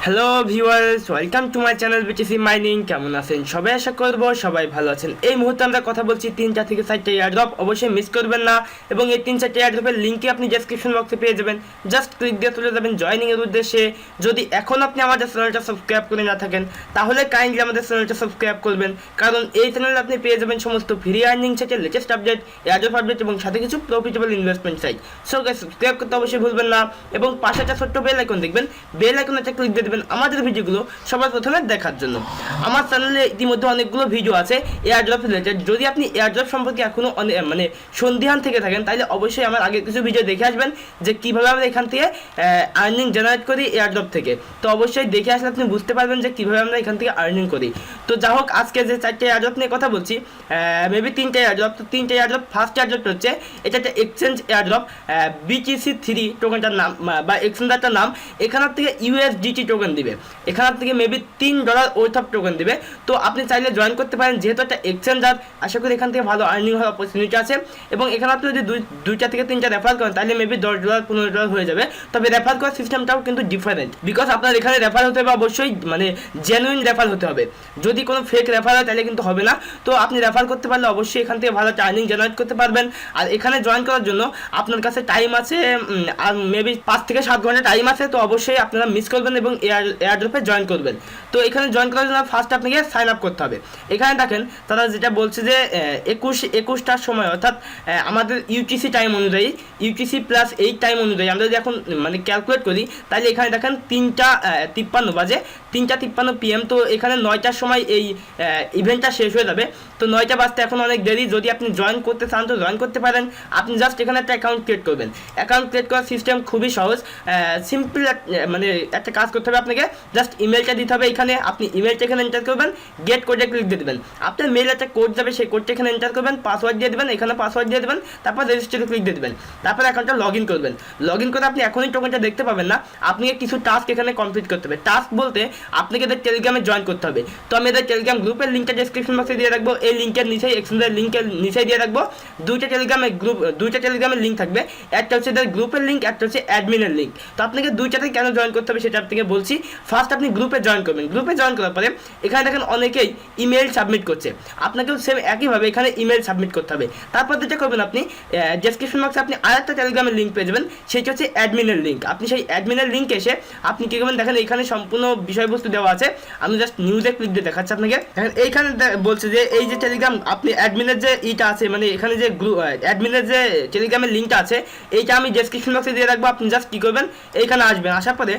Hello viewers, welcome to my channel BTC mining. কেমন আছেন সবাই? আশা করবো সবাই ভালো আছেন। এই মুহূর্তে আমরা কথা বলছি 3টা থেকে 4টা এয়ারড্রপ, অবশ্যই মিস করবেন না। এবং এই 3-4টা এয়ারড্রপের লিঙ্কে আপনি ডেসক্রিপশন বক্সে পেয়ে যাবেন। জাস্ট ক্লিক দিয়ে চলে যাবেন জয়নিংয়ের উদ্দেশ্যে। যদি এখন আপনি আমাদের চ্যানেলটা সাবস্ক্রাইব করে না থাকেন তাহলে কাইন্ডলি আমাদের চ্যানেলটা সাবস্ক্রাইব করবেন, কারণ এই চ্যানেলে আপনি পেয়ে যাবেন সমস্ত ফ্রি আর্নিং সাইটের লেটেস্ট আপডেট, এয়ারড্রপ আপডেট এবং সাথে কিছু profitable investment site. So guys, subscribe করতে অবশ্যই ভুলবেন না এবং পাশে একটা ছোট্ট বেল আইকন দেখবেন, বেল আইকনে একটা ক্লিক দিয়ে দেবেন আমাদের ভিডিওগুলো সবার প্রথমে দেখার জন্য। আমার চ্যানেলে ইতিমধ্যে অনেকগুলো ভিডিও আছে এয়ারড্রপ রিলেটেড। যদি আপনি এয়ারড্রপ সম্পর্কে এখনো সন্দিহান থেকে থাকেন তাহলে অবশ্যই আমার আগের কিছু ভিডিও দেখে আসবেন যে কীভাবে আমরা এখান থেকে আর্নিং জেনারেট করি এয়ারড্রপ থেকে। তো অবশ্যই দেখে আসলে আপনি বুঝতে পারবেন যে কীভাবে আমরা এখান থেকে আর্নিং করি। তো যা হোক, আজকে যে 4টে এয়ারড্রপ নিয়ে কথা বলছি, মেবি 3টে এয়ারড্রপ। তো 3টে এয়ারড্রপ, ফার্স্ট এয়ারড্রপ হচ্ছে এটা একটা এক্সচেঞ্জ এয়ারড্রপ, BTC3 টোকেনটার নাম বা এক্সচেঞ্জারটার নাম। এখানের থেকে USDT টোকেন দিবে, এখানের থেকে মেবি $3 ওয়ার্থ অফ টোকেন দিবে। তো আপনি চাইলে জয়েন করতে পারেন, যেহেতু একটা এক্সচেঞ্জার। আশা করি এখান থেকে ভালো আর্নিং হওয়ার অপরচুনিটি আছে। এবং এখানে আপনি যদি 2টা থেকে 3টা রেফার করেন তাহলে মেবি $10 $15 হয়ে যাবে। তবে রেফার করার সিস্টেমটাও কিন্তু ডিফারেন্ট, বিকজ আপনার এখানে রেফার হতে হবে অবশ্যই জেনুইন রেফার হতে হবে। যদি কোনো ফেক রেফার হয় তাহলে কিন্তু হবে না। তো আপনি রেফার করতে পারলে অবশ্যই এখান থেকে ভালো আর্নিং জেনারেট করতে পারবেন। আর এখানে জয়েন করার জন্য আপনার কাছে টাইম আছে, আর মেবি 5 থেকে 7 ঘন্টা টাইম আছে। তো অবশ্যই আপনারা মিস করবেন এবং এয়ারড্রপে জয়েন করবেন। তো এখানে জয়েন করার জন্য ফার্স্ট আপনাকে সাইন আপ করতে হবে। এখানে দেখেন তারা যেটা বলছে যে 21টার সময়, অর্থাৎ আমাদের UTC টাইম অনুযায়ী, UTC + 8 টাইম অনুযায়ী আমরা যদি এখন ক্যালকুলেট করি তাহলে এখানে দেখেন 3:53 বাজে, 3:53 PM। তো এখানে 9টার সময় এই ইভেন্টটা শেষ হয়ে যাবে। তো 9টা বাজতে এখন অনেক দেরি। যদি আপনি জয়েন করতে চান তো জয়েন করতে পারেন। আপনি জাস্ট এখানে একটা অ্যাকাউন্ট ক্রিয়েট করবেন। অ্যাকাউন্ট ক্রিয়েট করার সিস্টেম খুবই সহজ, সিম্পল। একটা কাজ করতে হবে আপনাকে, জাস্ট ইমেলটা দিতে হবে। এখানে আপনি ইমেলটা এখানে এন্টার করবেন, গেট কোডে ক্লিক দিয়ে দেবেন। আপনার মেইলে একটা কোড যাবে, সেই কোডটা এখানে এন্টার করবেন, পাসওয়ার্ড দিয়ে দেবেন, এখানে পাসওয়ার্ড দিয়ে দেবেন, তারপর রেজিস্টারে ক্লিক দিয়ে দেবেন। তারপর অ্যাকাউন্টটা লগ ইন করবেন। লগ ইন করে আপনি এখনই টোকেনটা দেখতে পাবেন না, আপনাকে কিছু টাস্ক এখানে কমপ্লিট করতে হবে। টাস্ক বলতে আপনাকে এদের টেলিগ্রামে জয়েন করতে হবে। তো আমি এদের টেলিগ্রাম গ্রুপের লিঙ্কটা ডেসক্রিপশন বক্সে দিয়ে রাখবো, এই লিঙ্কের নিচেই, এক্সচেঞ্জের লিঙ্কের নিচেই দিয়ে রাখবো। দুইটা টেলিগ্রামের লিঙ্ক থাকবে, একটা হচ্ছে এদের গ্রুপের লিঙ্ক, একটা হচ্ছে অ্যাডমিনের লিঙ্ক। তো আপনাকে দুইটাতে কেন জয়েন করতে হবে সেটা আপনাকে বলছি। ফার্স্ট আপনি গ্রুপে জয়েন করবেন। গ্রুপে জয়েন করার পরে এখানে দেখেন অনেকেই ইমেল সাবমিট করছে, আপনাকেও সেম একইভাবে এখানে ইমেল সাবমিট করতে হবে। তারপর যেটা করবেন, আপনি ডেসক্রিপশন বক্সে আপনি আরেকটা টেলিগ্রামের লিঙ্ক পেয়ে যাবেন, সেটা হচ্ছে অ্যাডমিনের লিঙ্ক। আপনি সেই অ্যাডমিনের লিঙ্কে এসে আপনি কী করবেন, দেখেন এখানে সম্পূর্ণ বিষয়বস্তু দেওয়া আছে। আমি জাস্ট নিউজে ক্লিক দিয়ে দেখাচ্ছি আপনাকে। দেখেন এইখানে বলছে যে এই যে টেলিগ্রাম, আপনি অ্যাডমিনের যে ইটা আছে, এখানে যে অ্যাডমিনের যে টেলিগ্রামের লিঙ্কটা আছে, এইটা আমি ডেসক্রিপশন বক্সে দিয়ে রাখবো। আপনি জাস্ট কী করবেন, এইখানে আসবেন, আসার পরে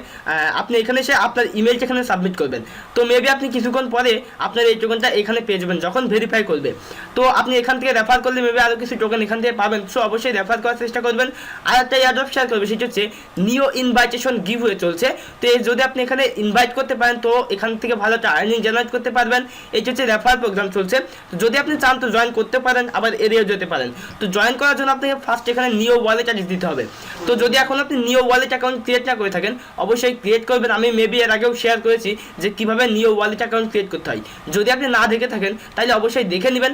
আপনি এখানে এসে আপনার ইমেলটা এখানে সাবমিট করবেন। তো মেবি আপনি কিছুক্ষণ পরে আপনার এই টোকেনটা এখানে পেয়ে যাবেন যখন ভেরিফাই করবে। তো আপনি এখান থেকে রেফার করলে মেবি আরও কিছু টোকেন এখান থেকে পাবেন। সো অবশ্যই রেফার করার চেষ্টা করবেন। আর একটা এয়ারড্রপ শেয়ার করবে, সেটা হচ্ছে নিও ইনভাইটেশন গিভ হয়ে চলছে। তো যদি আপনি এখানে ইনভাইট করতে পারেন তো এখান থেকে ভালো একটা আর্নিং জেনারেট করতে পারবেন। এটা হচ্ছে রেফার প্রোগ্রাম চলছে। তো যদি আপনি চান তো জয়েন করতে পারেন, আবার এড়িয়েও যেতে পারেন। তো জয়েন করার জন্য আপনাকে ফার্স্ট এখানে নিও ওয়ালেট অ্যাড্রেস দিতে হবে। তো যদি এখন আপনি নিও ওয়ালেট অ্যাকাউন্ট ক্রিয়েট না করে থাকেন অবশ্যই ক্রিয়েট করবেন। আমি মেবি এর আগেও শেয়ার করেছি যে কীভাবে নিও ওয়ালেট অ্যাকাউন্ট ক্রিয়েট করতে হয়। যদি আপনি না দেখে থাকেন তাহলে অবশ্যই দেখে নেবেন।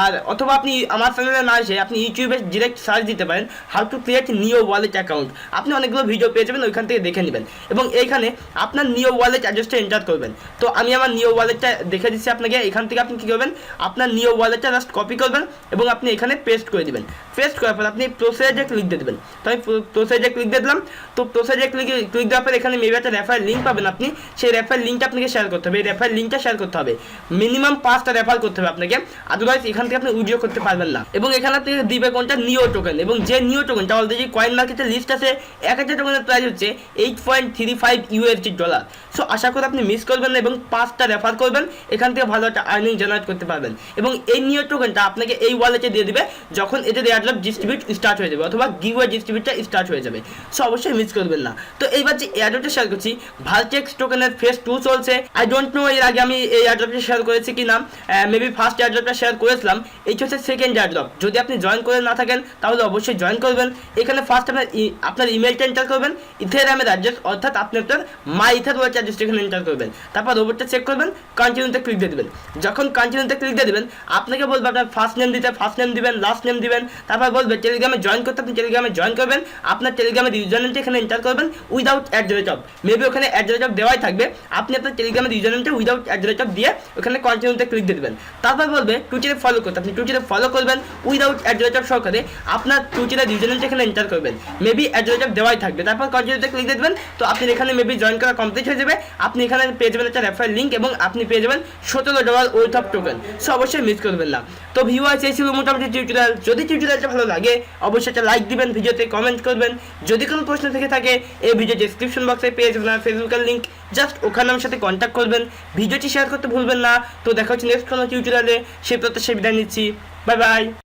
আর অথবা আপনি আমার চ্যানেলে না এসে আপনি ইউটিউবে ডিরেক্ট সার্চ দিতে পারেন হাউ টু ক্রিয়েট নিও ওয়ালেট অ্যাকাউন্ট। আপনি অনেকগুলো ভিডিও পেয়ে যাবেন, ওইখান থেকে দেখে নেবেন এবং এইখানে আপনার নিও ওয়ালেট অ্যাড্রেসটা এন্টার করবেন। তো আমি আমার নিও ওয়ালেটটা দেখে দিচ্ছি আপনাকে। এখান থেকে আপনি কী করবেন, আপনার নিও ওয়ালেটটা জাস্ট কপি করবেন এবং আপনি এখানে পেস্ট করে দেবেন। পেস্ট করার পর আপনি প্রসেসে ক্লিক দিয়ে দেবেন। তো আমি প্রসেসে ক্লিক দিয়ে দিলাম। তো প্রসেসে ক্লিক দেওয়ার পর এখানে মেবি একটা রেফার লিঙ্ক পাবেন। আপনি সেই রেফার লিঙ্কটা আপনাকে শেয়ার করতে হবে। এই রেফার লিঙ্কটা শেয়ার করতে হবে, মিনিমাম 5টা রেফার করতে হবে আপনাকে, আদারওয়াইজ এখান থেকে আপনি উইথড্র করতে পারবেন না। এবং এখানে আপনি দিবে কোনটা, নিও টোকেন। এবং যে নিও টোকেনটা অলরেডি কয়েন মার্কেটে লিস্ট আছে, এক একটা টোকেনের প্রাইস হচ্ছে $8.35 সো আশা করি আপনি মিস করবেন না এবং 5টা রেফার করবেন, এখান থেকে ভালো একটা আর্নিং জেনারেট করতে পারবেন। এবং এই নিও টোকেনটা আপনাকে এই ওয়ালেটে দিয়ে দিবে যখন এদের এয়ারড্রপ ডিস্ট্রিবিউট স্টার্ট হয়ে যাবে অথবা গিভওয়ে ডিস্ট্রিবিউটটা স্টার্ট হয়ে যাবে। সো অবশ্যই মিস করবেন না। তো এইবার যে এয়ারড্রপটা শেয়ার করছি, ভার্টেক্স টোকেনের ফেজ 2 চলছে। আই ডোন্ট নো এর আগে আমি এই এয়ারড্রপটা শেয়ার করেছি কি না, মেবি ফার্স্ট এয়ারড্রপটা শেয়ার করেছিলাম। এইটা হচ্ছে সেকেন্ড এয়ারড্রপ। যদি আপনি জয়েন করে না থাকেন তাহলে অবশ্যই জয়েন করবেন। এখানে ফার্স্ট আপনার ইমেলটা এন্টার করবেন, ইথেরিয়ামের অ্যাড্রেস, অর্থাৎ আপনি আপনার মাই ইথার ওয়ালেট অ্যাড্রেসটা এখানে এন্টার করবেন। তারপর রোবটটা চেক করবেন, কন্টিনিউতে ক্লিক দিয়ে দেবেন। যখন কন্টিনিউতে ক্লিক দিয়ে দেবেন আপনাকে বলবে আপনার ফার্স্ট নেম দিতে, ফার্স্ট নেম দিবেন, লাস্ট নেম দিবেন। তারপর বলবে টেলিগ্রামে জয়েন করতে, আপনি টেলিগ্রামে জয়েন করবেন। আপনার টেলিগ্রামের ইউজার নেমটা এখানে এন্টার করবেন উইদাউট @। মেবি ওখানে অ্যাড্রেস দেওয়াই থাকবে, আপনি আপনার টেলিগ্রামের ইউজার নেমটা উইদাউট অ্যাড্রেস দিয়ে ওখানে কন্টিনিউতে ক্লিক দিয়ে দেবেন। তারপর বলবে টুইটারে ফলো করতে, আপনি টুইটারে ফলো করবেন উইদাউট অ্যাড্রেস সহকারে, আপনার টুইটারের ইউজার নেমটা এখানে এন্টার করবেন, মেবি অ্যাড্রেস দেওয়াই থাকবে, তারপর কন্টিনিউতে ক্লিক দিয়ে দেবেন। তো আপনি এখানে মেবি জয়েন করা কমপ্লিট হয়ে যাবে, আপনি এখানে পেয়ে যাবেন একটা রেফারেল লিঙ্ক এবং আপনি পেয়ে যাবেন $17 ওয়েট অফ টোকেন। সো অবশ্যই মিস করবেন না। তো ভিউয়ার্স, এই ছিল মোটামুটি টিউটোরিয়াল। যদি টিউটোরিয়ালটা ভালো লাগে অবশ্যই একটা লাইক দিবেন, ভিডিওতে কমেন্ট করবেন। যদি কোনো প্রশ্ন থেকে থাকে এই ভিডিও ডেসক্রিপশন বক্সে পেয়ে যাবেন ফেসবুকের লিঙ্ক, জাস্ট ওখানে আমার সাথে কন্ট্যাক্ট করবেন। ভিডিওটি শেয়ার করতে ভুলবেন না। তো দেখা হচ্ছে নেক্সট কোনো টিউটোরিয়ালে, সেই প্রত্যাশায় বিদায় নিচ্ছি। Bye bye.